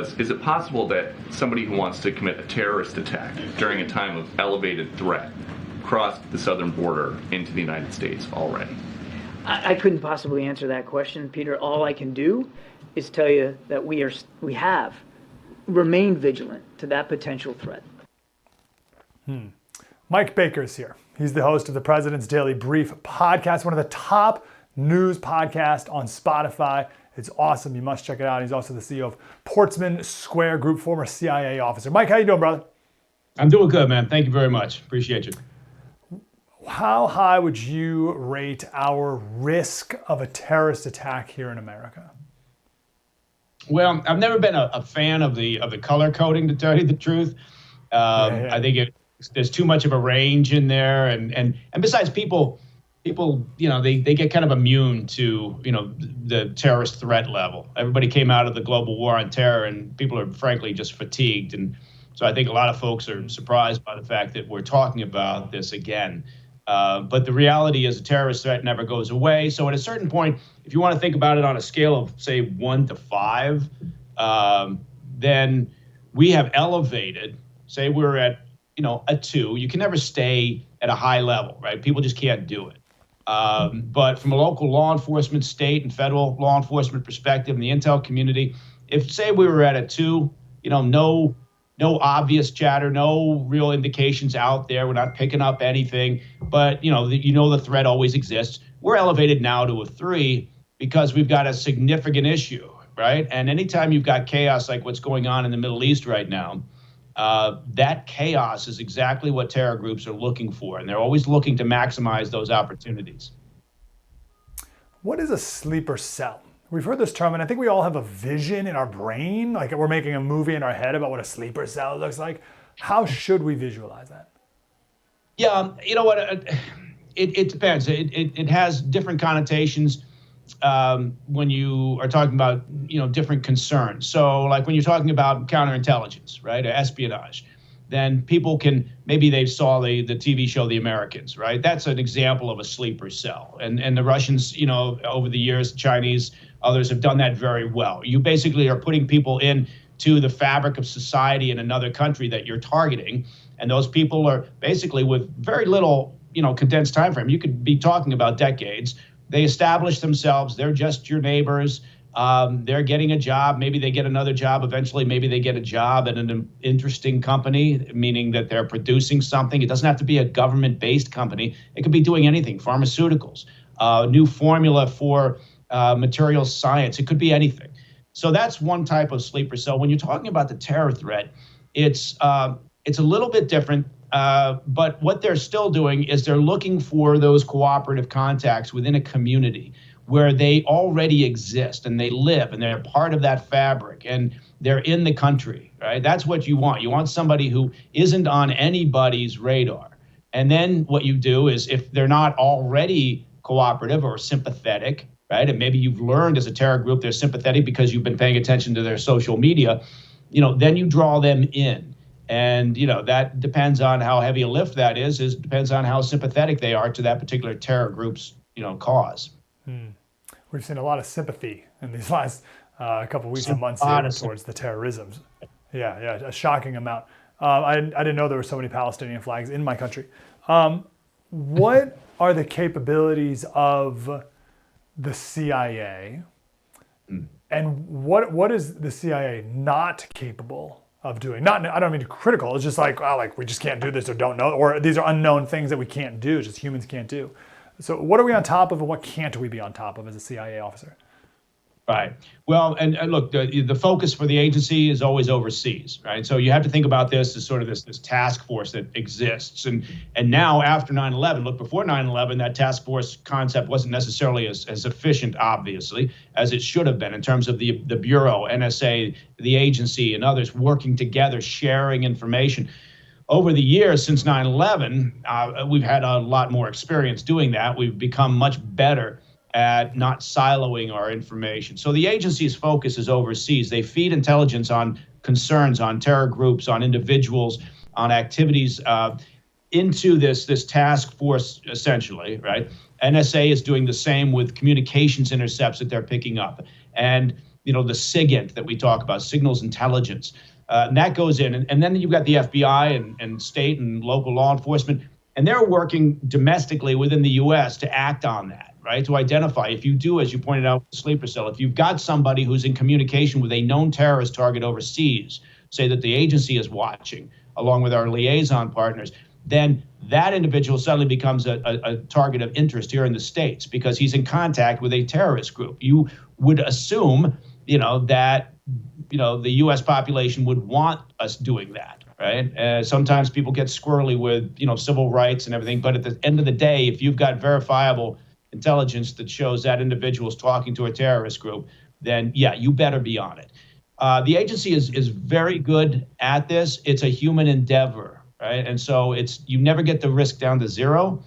was, is it possible that somebody who wants to commit a terrorist attack during a time of elevated threat crossed the southern border into the United States already? I couldn't possibly answer that question, Peter. All I can do is tell you that we have remained vigilant to that potential threat. Mike Baker's here. He's the host of the President's Daily Brief podcast, one of the top news podcasts on Spotify. It's awesome. You must check it out. He's also the CEO of Portsman Square Group, former CIA officer. Mike, how you doing, brother? I'm doing good, man. Thank you very much. Appreciate you. How high would you rate our risk of a terrorist attack here in America? Well, I've never been a fan of the color coding, to tell you the truth. I think there's too much of a range in there, and besides, people, they get kind of immune to the terrorist threat level. Everybody came out of the global war on terror, and people are frankly just fatigued, and so I think a lot of folks are surprised by the fact that we're talking about this again. But the reality is a terrorist threat never goes away. So at a certain point, if you want to think about it on a scale of, say, 1 to 5, then we have elevated. Say we're at, a 2. You can never stay at a high level, right? People just can't do it. But from a local law enforcement, state and federal law enforcement perspective, and the intel community, if, say, we were at a 2, no obvious chatter, no real indications out there. We're not picking up anything, but the threat always exists. We're elevated now to a 3 because we've got a significant issue, right? And anytime you've got chaos like what's going on in the Middle East right now, that chaos is exactly what terror groups are looking for, and they're always looking to maximize those opportunities. What is a sleeper cell? We've heard this term, and I think we all have a vision in our brain, like we're making a movie in our head about what a sleeper cell looks like. How should we visualize that? Yeah, you know what? It depends. It has different connotations when you are talking about different concerns. So, like when you're talking about counterintelligence, right, or espionage, then people can, maybe they saw the TV show The Americans, right? That's an example of a sleeper cell. And the Russians, over the years, Chinese, others have done that very well. You basically are putting people into the fabric of society in another country that you're targeting. And those people are basically, with very little, condensed time frame, you could be talking about decades. They establish themselves. They're just your neighbors. They're getting a job. Maybe they get another job eventually. Maybe they get a job at an interesting company, meaning that they're producing something. It doesn't have to be a government-based company. It could be doing anything, pharmaceuticals, new formula for material science. It could be anything. So that's one type of sleeper cell. When you're talking about the terror threat, it's a little bit different. But what they're still doing is they're looking for those cooperative contacts within a community where they already exist and they live and they're part of that fabric and they're in the country, right? That's what you want. You want somebody who isn't on anybody's radar. And then what you do is, if they're not already cooperative or sympathetic, right? And maybe you've learned as a terror group they're sympathetic because you've been paying attention to their social media, then you draw them in. And, that depends on how heavy a lift that is. It depends on how sympathetic they are to that particular terror group's, cause. We've seen a lot of sympathy in these last couple of weeks and months here towards the terrorism. Yeah, a shocking amount. I didn't know there were so many Palestinian flags in my country. What are the capabilities of the CIA, and what is the CIA not capable of doing? I don't mean critical. It's just like we just can't do this or don't know, or these are unknown things that we can't do, just humans can't do. So what are we on top of, and what can't we be on top of as a CIA officer? Right. Well, and look, the focus for the agency is always overseas, right? So you have to think about this as sort of this task force that exists. And now after 9/11, look, before 9/11, that task force concept wasn't necessarily as efficient, obviously, as it should have been in terms of the Bureau, NSA, the agency, and others working together, sharing information. Over the years since 9/11, we've had a lot more experience doing that. We've become much better at not siloing our information. So the agency's focus is overseas. They feed intelligence on concerns, on terror groups, on individuals, on activities into this task force, essentially, right? NSA is doing the same with communications intercepts that they're picking up. And the SIGINT that we talk about, signals intelligence. And that goes in. And then you've got the FBI and state and local law enforcement, and they're working domestically within the U.S. to act on that, right? To identify, if you do, as you pointed out, sleeper cell, if you've got somebody who's in communication with a known terrorist target overseas, say that the agency is watching, along with our liaison partners, then that individual suddenly becomes a target of interest here in the States because he's in contact with a terrorist group. You would assume, that the U.S. population would want us doing that, right? Sometimes people get squirrely with, civil rights and everything. But at the end of the day, if you've got verifiable intelligence that shows that individual is talking to a terrorist group, then, yeah, you better be on it. The agency is very good at this. It's a human endeavor, right? And so you never get the risk down to zero.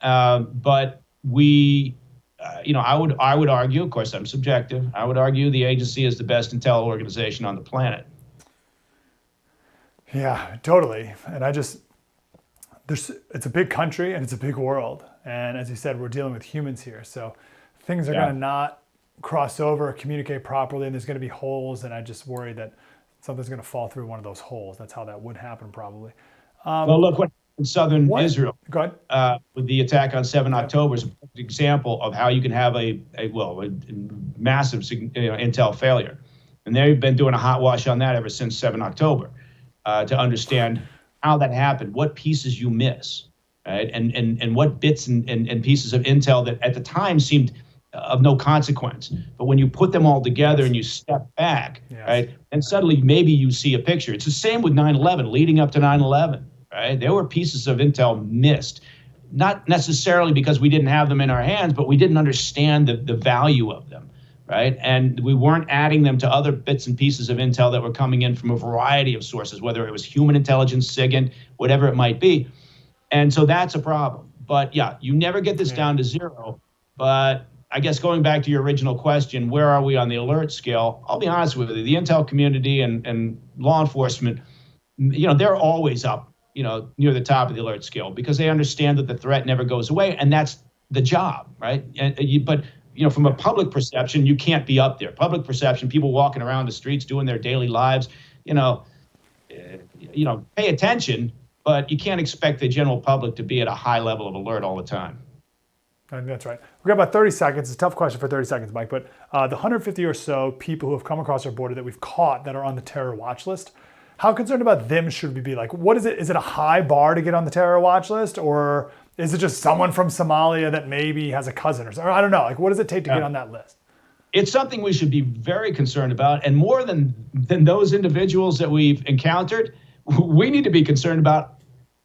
But we... I would argue, of course, I'm subjective. I would argue the agency is the best intel organization on the planet. Yeah, totally. And it's a big country and it's a big world. And as you said, we're dealing with humans here. So things are going to not cross over or communicate properly, and there's going to be holes. And I just worry that something's going to fall through one of those holes. That's how that would happen, probably. Well, look what in southern Israel. Go ahead. With the attack on 7 October is a perfect example of how you can have a massive intel failure. And they've been doing a hot wash on that ever since 7 October to understand how that happened, what pieces you miss, right? And what bits and pieces of intel that at the time seemed of no consequence. But when you put them all together and you step back, right, and suddenly maybe you see a picture. It's the same with 9/11, leading up to 9/11. Right? There were pieces of intel missed, not necessarily because we didn't have them in our hands, but we didn't understand the value of them, right? And we weren't adding them to other bits and pieces of intel that were coming in from a variety of sources, whether it was human intelligence, SIGINT, whatever it might be. And so that's a problem. But yeah, you never get this down to zero. But I guess going back to your original question, where are we on the alert scale? I'll be honest with you, the intel community and law enforcement, they're always up, near the top of the alert scale because they understand that the threat never goes away, and that's the job, right? But from a public perception, you can't be up there. Public perception, people walking around the streets doing their daily lives, pay attention, but you can't expect the general public to be at a high level of alert all the time. I think that's right. We've got about 30 seconds. It's a tough question for 30 seconds, Mike, but the 150 or so people who have come across our border that we've caught that are on the terror watch list, how concerned about them should we be? Like, what is it? Is it a high bar to get on the terror watch list? Or is it just someone from Somalia that maybe has a cousin or something? I don't know. Like, what does it take to get on that list? It's something we should be very concerned about. And more than those individuals that we've encountered, we need to be concerned about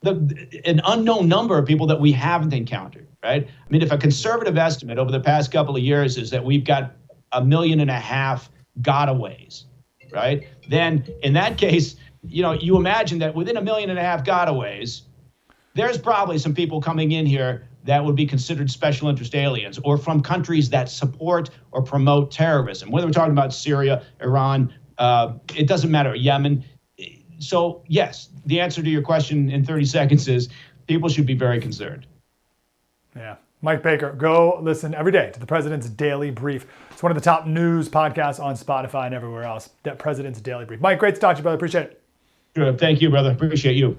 an unknown number of people that we haven't encountered, right? I mean, if a conservative estimate over the past couple of years is that we've got 1.5 million gotaways, right? Then in that case, you imagine that within 1.5 million gotaways, there's probably some people coming in here that would be considered special interest aliens or from countries that support or promote terrorism. Whether we're talking about Syria, Iran, it doesn't matter, Yemen. So yes, the answer to your question in 30 seconds is people should be very concerned. Yeah. Mike Baker, go listen every day to the President's Daily Brief. It's one of the top news podcasts on Spotify and everywhere else. That President's Daily Brief. Mike, great to talk to you, brother. Appreciate it. Sure. Thank you, brother. Appreciate you.